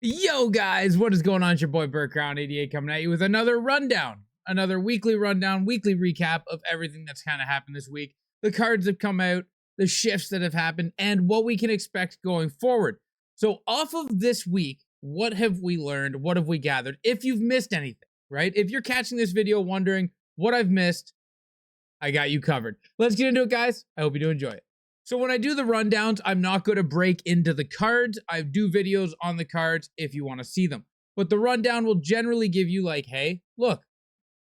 Yo guys, what is going on? It's your boy BurkRound88 coming at you with another rundown, another weekly rundown, weekly recap of everything that's kind of happened this week, the cards that have come out, the shifts that have happened, and what we can expect going forward. So off of this week, what have we learned? What have we gathered? If you've missed anything, right? If you're catching this video wondering what I've missed, I got you covered. Let's get into it, guys. I hope you do enjoy it. So when I do the rundowns, I'm not going to break into the cards. I do videos on the cards if you want to see them. But the rundown will generally give you like, hey, look,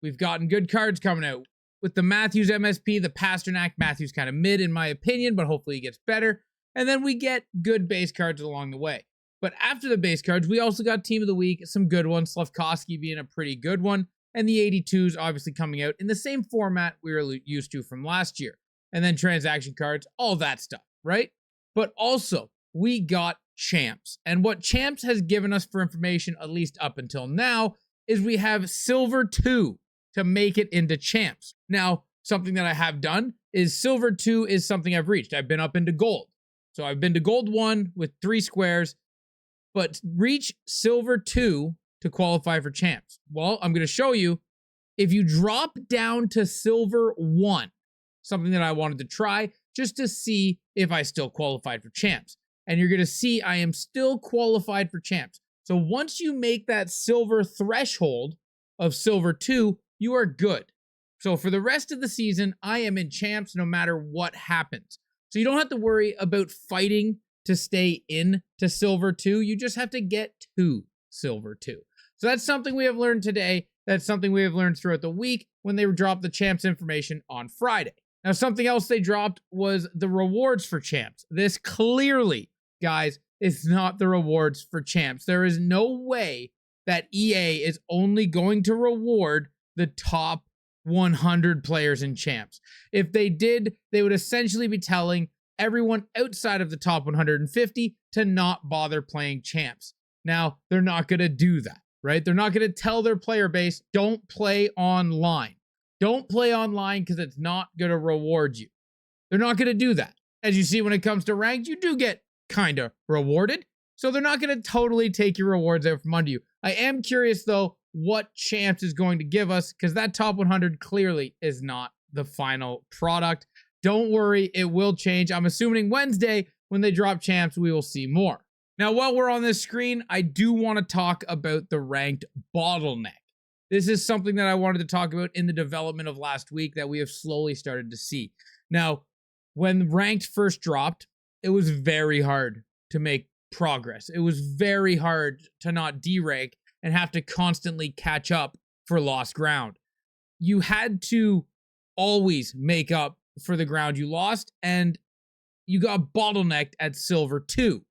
we've gotten good cards coming out. With the Matthews MSP, the Pasternak, Matthews kind of mid in my opinion, but hopefully he gets better. And then we get good base cards along the way. But after the base cards, we also got Team of the Week, some good ones, Slavkovsky being a pretty good one, and the 82s obviously coming out in the same format we were used to from last year. And then transaction cards, all that stuff, right? But also, we got champs. And what champs has given us for information, at least up until now, is we have silver 2 to make it into champs. Now, something that I have done is silver 2 is something I've reached. I've been up into gold. So I've been to gold 1 with 3 squares, but reach silver 2 to qualify for champs. Well, I'm going to show you if you drop down to silver 1, something that I wanted to try just to see if I still qualified for champs. And you're going to see I am still qualified for champs. So once you make that silver threshold of silver 2, you are good. So for the rest of the season, I am in champs no matter what happens. So you don't have to worry about fighting to stay in to silver 2. You just have to get to silver 2. So that's something we have learned today. That's something we have learned throughout the week when they dropped the champs information on Friday. Now, something else they dropped was the rewards for champs. This clearly, guys, is not the rewards for champs. There is no way that EA is only going to reward the top 100 players in champs. If they did, they would essentially be telling everyone outside of the top 150 to not bother playing champs. Now, they're not going to do that, right? They're not going to tell their player base, don't play online. Don't play online because it's not going to reward you. They're not going to do that. As you see, when it comes to ranked, you do get kind of rewarded. So they're not going to totally take your rewards out from under you. I am curious, though, what champs is going to give us because that top 100 clearly is not the final product. Don't worry, it will change. I'm assuming Wednesday, when they drop champs, we will see more. Now, while we're on this screen, I do want to talk about the ranked bottleneck. This is something that I wanted to talk about in the development of last week that we have slowly started to see. Now, when ranked first dropped, it was very hard to make progress. It was very hard to not derank and have to constantly catch up for lost ground. You had to always make up for the ground you lost, and you got bottlenecked at silver 2.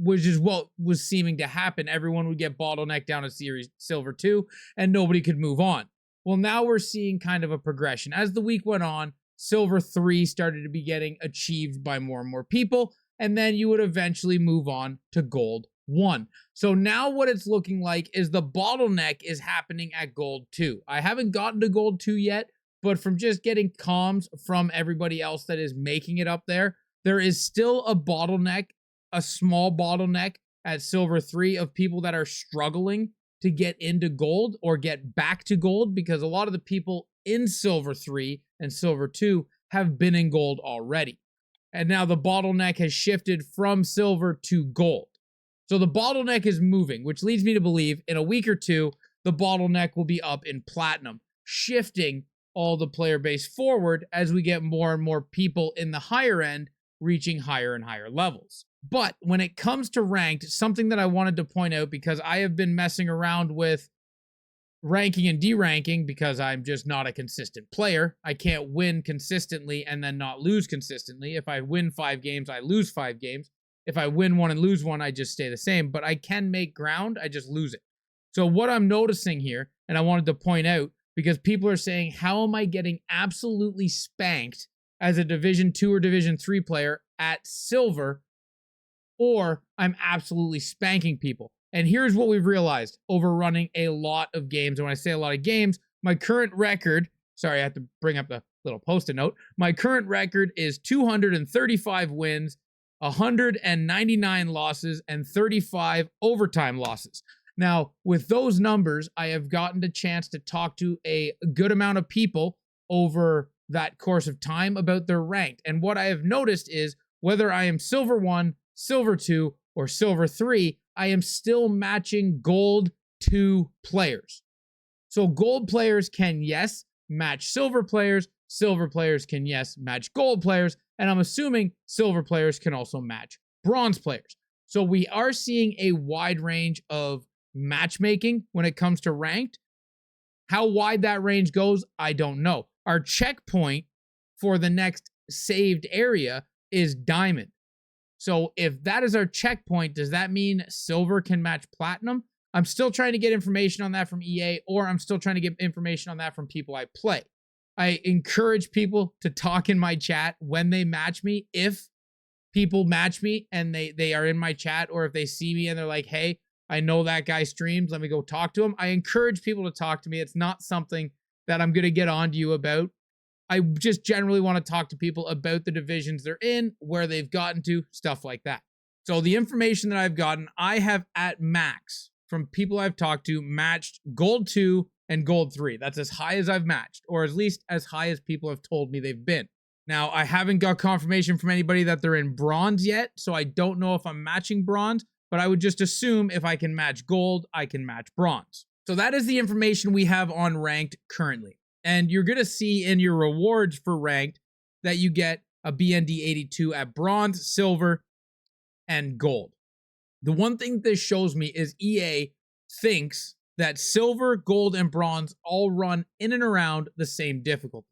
Which is what was seeming to happen. Everyone would get bottlenecked down to series silver 2 and nobody could move on. Well, now we're seeing kind of a progression. As the week went on, silver 3 started to be getting achieved by more and more people, and then you would eventually move on to gold 1. So now what it's looking like is the bottleneck is happening at gold 2. I haven't gotten to gold 2 yet, but from just getting comms from everybody else that is making it up there, there is still a bottleneck, a small bottleneck at silver 3 of people that are struggling to get into gold or get back to gold because a lot of the people in silver 3 and silver 2 have been in gold already. And now the bottleneck has shifted from silver to gold. So the bottleneck is moving, which leads me to believe in a week or two, the bottleneck will be up in platinum, shifting all the player base forward as we get more and more people in the higher end reaching higher and higher levels. But when it comes to ranked, something that I wanted to point out because I have been messing around with ranking and deranking because I'm just not a consistent player. I can't win consistently and then not lose consistently. If I win 5 games, I lose 5 games. If I win 1 and lose 1, I just stay the same. But I can make ground, I just lose it. So what I'm noticing here, and I wanted to point out, because people are saying, how am I getting absolutely spanked as a Division 2 or Division 3 player at silver, or I'm absolutely spanking people. And here's what we've realized over running a lot of games. And when I say a lot of games, my current record, sorry, I have to bring up the little post-it note. My current record is 235 wins, 199 losses, and 35 overtime losses. Now, with those numbers, I have gotten the chance to talk to a good amount of people over that course of time about their rank. And what I have noticed is whether I am Silver 1, Silver 2, or Silver 3, I am still matching Gold 2 players. So Gold players can, yes, match Silver players. Silver players can, yes, match Gold players. And I'm assuming Silver players can also match Bronze players. So we are seeing a wide range of matchmaking when it comes to ranked. How wide that range goes, I don't know. Our checkpoint for the next saved area is Diamond. So if that is our checkpoint, does that mean Silver can match Platinum? I'm still trying to get information on that from EA, or I'm still trying to get information on that from people I play. I encourage people to talk in my chat when they match me. If people match me and they are in my chat, or if they see me and they're like, hey, I know that guy streams, let me go talk to him. I encourage people to talk to me. It's not something that I'm going to get on to you about. I just generally want to talk to people about the divisions they're in, where they've gotten to, stuff like that. So the information that I've gotten, I have at max from people I've talked to matched Gold 2 and Gold 3. That's as high as I've matched, or at least as high as people have told me they've been. Now, I haven't got confirmation from anybody that they're in Bronze yet, so I don't know if I'm matching Bronze, but I would just assume if I can match Gold, I can match Bronze. So that is the information we have on Ranked currently. And you're going to see in your rewards for Ranked that you get a BND 82 at Bronze, Silver, and Gold. The one thing this shows me is EA thinks that Silver, Gold, and Bronze all run in and around the same difficulty.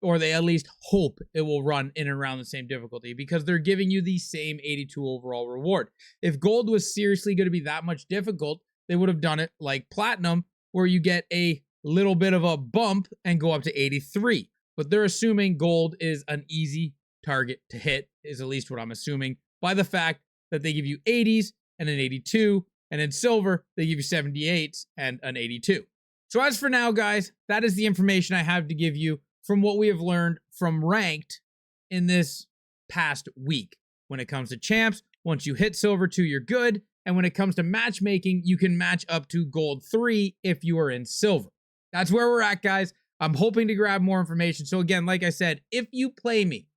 Or they at least hope it will run in and around the same difficulty, because they're giving you the same 82 overall reward. If Gold was seriously going to be that much difficult, they would have done it like Platinum, where you get a little bit of a bump and go up to 83. But they're assuming Gold is an easy target to hit, is at least what I'm assuming, by the fact that they give you 80s and an 82, and in Silver, they give you 78s and an 82. So as for now, guys, that is the information I have to give you from what we have learned from Ranked in this past week. When it comes to champs, once you hit Silver 2, you're good. And when it comes to matchmaking, you can match up to Gold 3 if you are in Silver. That's where we're at, guys. I'm hoping to grab more information. So again, like I said, if you play me,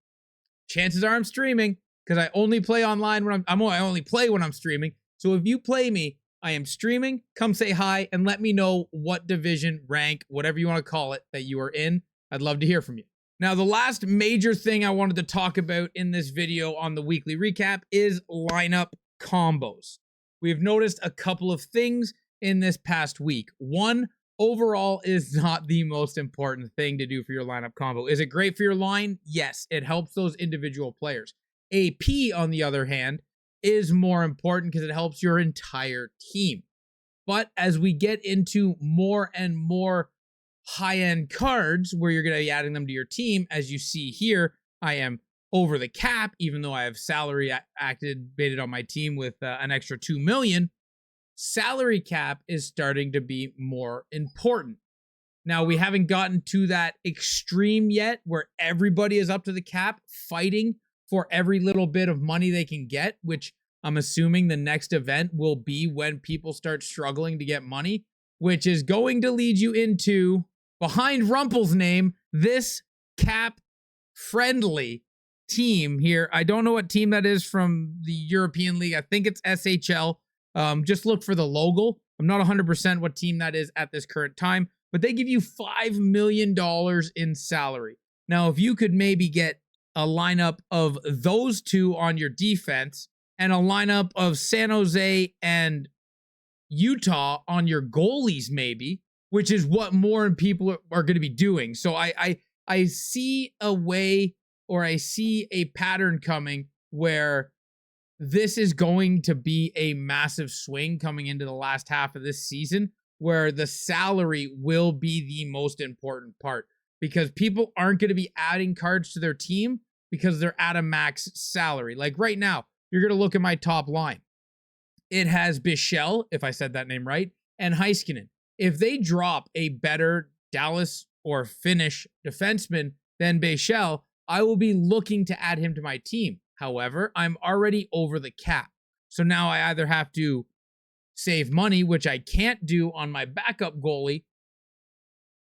chances are I'm streaming, because I only play online when I only play when I'm streaming. So if you play me, I am streaming. Come say hi and let me know what division, rank, whatever you want to call it, that you are in. I'd love to hear from you. Now, the last major thing I wanted to talk about in this video on the weekly recap is lineup combos. We've noticed a couple of things in this past week. One, overall is not the most important thing to do for your lineup combo. Is it great for your line? Yes, it helps those individual players. AP, on the other hand, is more important because it helps your entire team. But as we get into more and more high-end cards where you're going to be adding them to your team, as you see here, I am over the cap, even though I have salary activated on my team with an extra 2 million. Salary cap is starting to be more important. Now, we haven't gotten to that extreme yet where everybody is up to the cap fighting for every little bit of money they can get, which I'm assuming the next event will be when people start struggling to get money, which is going to lead you into, behind Rumpel's name, this cap-friendly team here. I don't know what team that is from the European League. I think it's SHL. Just look for the logo. I'm not 100% what team that is at this current time, but they give you $5 million in salary. Now, if you could maybe get a lineup of those two on your defense and a lineup of San Jose and Utah on your goalies, maybe, which is what more people are going to be doing. So I see a way, or I see a pattern coming where this is going to be a massive swing coming into the last half of this season, where the salary will be the most important part, because people aren't going to be adding cards to their team because they're at a max salary. Like right now, you're going to look at my top line. It has Bichelle, if I said that name right, and Heiskanen. If they drop a better Dallas or Finnish defenseman than Bichelle, I will be looking to add him to my team. However, I'm already over the cap. So now I either have to save money, which I can't do on my backup goalie,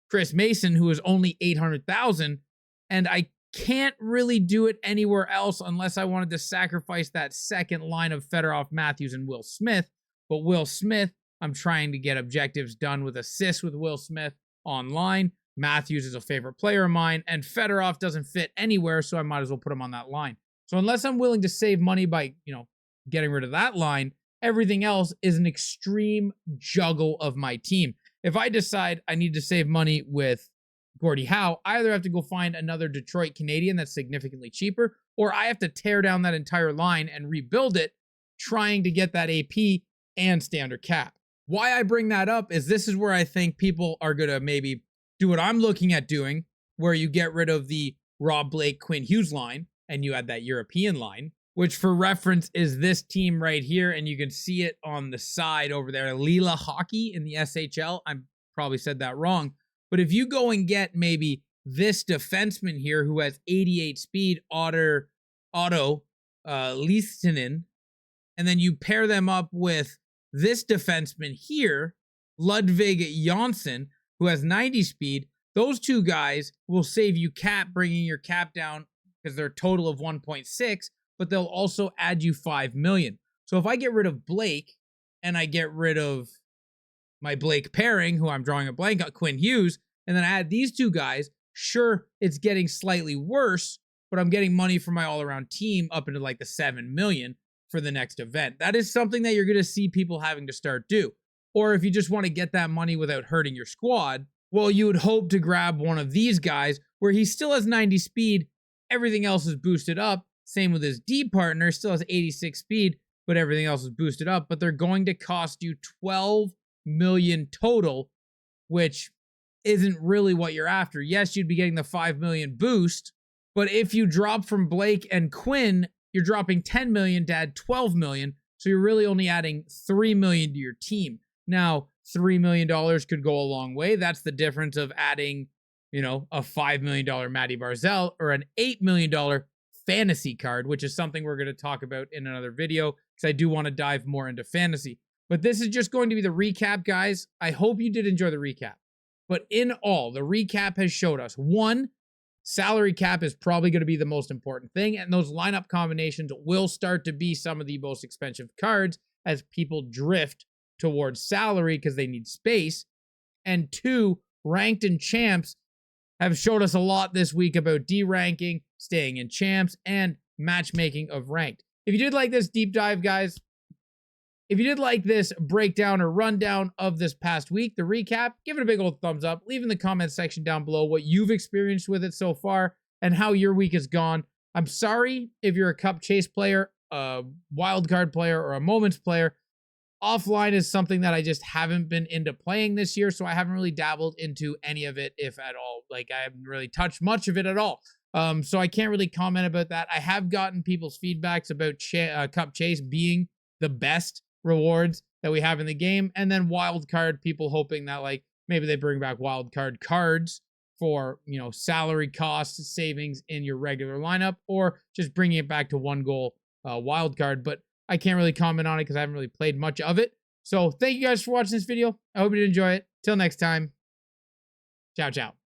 Chris Mason, who is only 800,000, and I can't really do it anywhere else unless I wanted to sacrifice that second line of Fedorov, Matthews, and Will Smith. But Will Smith, I'm trying to get objectives done with assists with Will Smith online. Matthews is a favorite player of mine, and Fedorov doesn't fit anywhere, so I might as well put him on that line. So unless I'm willing to save money by, getting rid of that line, everything else is an extreme juggle of my team. If I decide I need to save money with Gordie Howe, I either have to go find another Detroit Canadian that's significantly cheaper, or I have to tear down that entire line and rebuild it, trying to get that AP and stay under cap. Why I bring that up is this is where I think people are going to maybe do what I'm looking at doing, where you get rid of the Rob Blake, Quinn Hughes line, and you add that European line, which for reference is this team right here, and you can see it on the side over there, Lila Hockey in the SHL. I probably said that wrong. But if you go and get maybe this defenseman here who has 88 speed, Otto Liestinen, and then you pair them up with this defenseman here, Ludvig Jonsson, who has 90 speed, those two guys will save you cap, bringing your cap down because they're a total of 1.6, but they'll also add you 5 million. So if I get rid of Blake and I get rid of my Blake pairing, who I'm drawing a blank on, Quinn Hughes, and then I add these two guys, sure, it's getting slightly worse, but I'm getting money for my all-around team up into like the 7 million for the next event. That is something that you're going to see people having to start do. Or if you just want to get that money without hurting your squad, well, you would hope to grab one of these guys where he still has 90 speed, everything else is boosted up. Same with his D partner, still has 86 speed, but everything else is boosted up. But they're going to cost you 12 million total, which isn't really what you're after. Yes, you'd be getting the 5 million boost, but if you drop from Blake and Quinn, you're dropping 10 million to add 12 million. So you're really only adding 3 million to your team. Now, $3 million could go a long way. That's the difference of adding, a $5 million Matty Barzal or an $8 million fantasy card, which is something we're going to talk about in another video because I do want to dive more into fantasy. But this is just going to be the recap, guys. I hope you did enjoy the recap. But in all, the recap has showed us, one, salary cap is probably going to be the most important thing, and those lineup combinations will start to be some of the most expensive cards as people drift towards salary because they need space. And two, ranked and champs have showed us a lot this week about deranking, staying in champs, and matchmaking of ranked. If you did like this deep dive, guys, if you did like this breakdown or rundown of this past week, the recap, give it a big old thumbs up. Leave in the comment section down below what you've experienced with it so far and how your week has gone. I'm sorry if you're a cup chase player, a wildcard player, or a moments player. Offline is something that I just haven't been into playing this year, so I haven't really dabbled into any of it, if at all. Like, I haven't really touched much of it at all. So I can't really comment about that. I have gotten people's feedbacks about Cup Chase being the best rewards that we have in the game, and then wild card, people hoping that like maybe they bring back wild card cards for salary cost savings in your regular lineup, or just bringing it back to one goal wild card. But I can't really comment on it because I haven't really played much of it. So thank you guys for watching this video. I hope you did enjoy it. Till next time, ciao ciao.